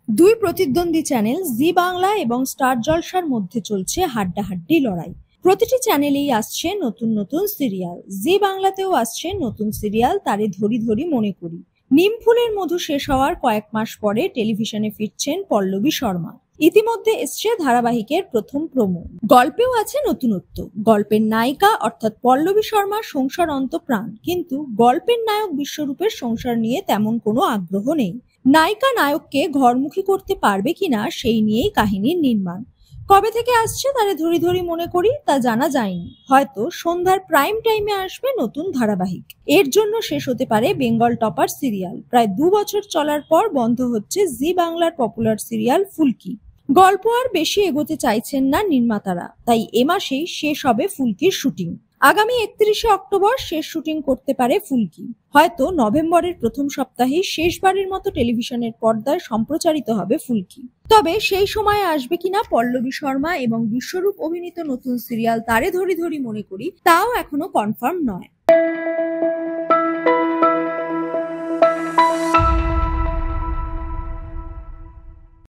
দুই প্রতিদ্বন্দ্বী চ্যানেল জি বাংলা এবং স্টার জলসার মধ্যে চলছে হাড্ডাহাড্ডি লড়াই। প্রতিটি চ্যানেলেই আসছে নতুন নতুন সিরিয়াল। জি বাংলাতেও আসছে নতুন সিরিয়াল তারে ধরি ধরি মনে করি। নিমফুলের মধু শেষ হওয়ার কয়েক মাস পরে টেলিভিশনে ফিরছেন পল্লবী শর্মা। ইতিমধ্যে এসছে ধারাবাহিকের প্রথম প্রোমো। গল্পেও আছে নতুনত্ব। গল্পের নায়িকা অর্থাৎ পল্লবী শর্মা সংসার অন্তপ্রাণ, কিন্তু গল্পের নায়ক বিশ্বরূপের সংসার নিয়ে তেমন কোনো আগ্রহ নেই। নায়িকা নায়ককে ঘরমুখী করতে পারবে কিনা সেই নিয়েই কাহিনীর নির্মাণ। কবে থেকে আসছে তারে ধরি ধরি মনে করি তা জানা যায়নি। হয়তো সন্ধ্যার প্রাইম টাইমে আসবে নতুন ধারাবাহিক। এর জন্য শেষ হতে পারে বেঙ্গল টপার সিরিয়াল। প্রায় 2 বছর চলার পর বন্ধ হচ্ছে জি বাংলার পপুলার সিরিয়াল ফুলকি। গল্প আর বেশি এগোতে চাইছেন না নির্মাতারা, তাই এ মাসেই শেষ হবে ফুলকির শুটিং। আগামী 31শে অক্টোবর শেষ শুটিং করতে পারে ফুলকি। হয়তো নভেম্বরের প্রথম সপ্তাহেই শেষবারের মতো টেলিভিশনের পর্দায় সম্প্রচারিত হবে ফুলকি। তবে সেই সময়ে আসবে কিনা পল্লবী শর্মা এবং বিশ্বরূপ অভিনীত নতুন সিরিয়াল তারে ধরি ধরি মনে করি, তাও এখনো কনফার্ম নয়।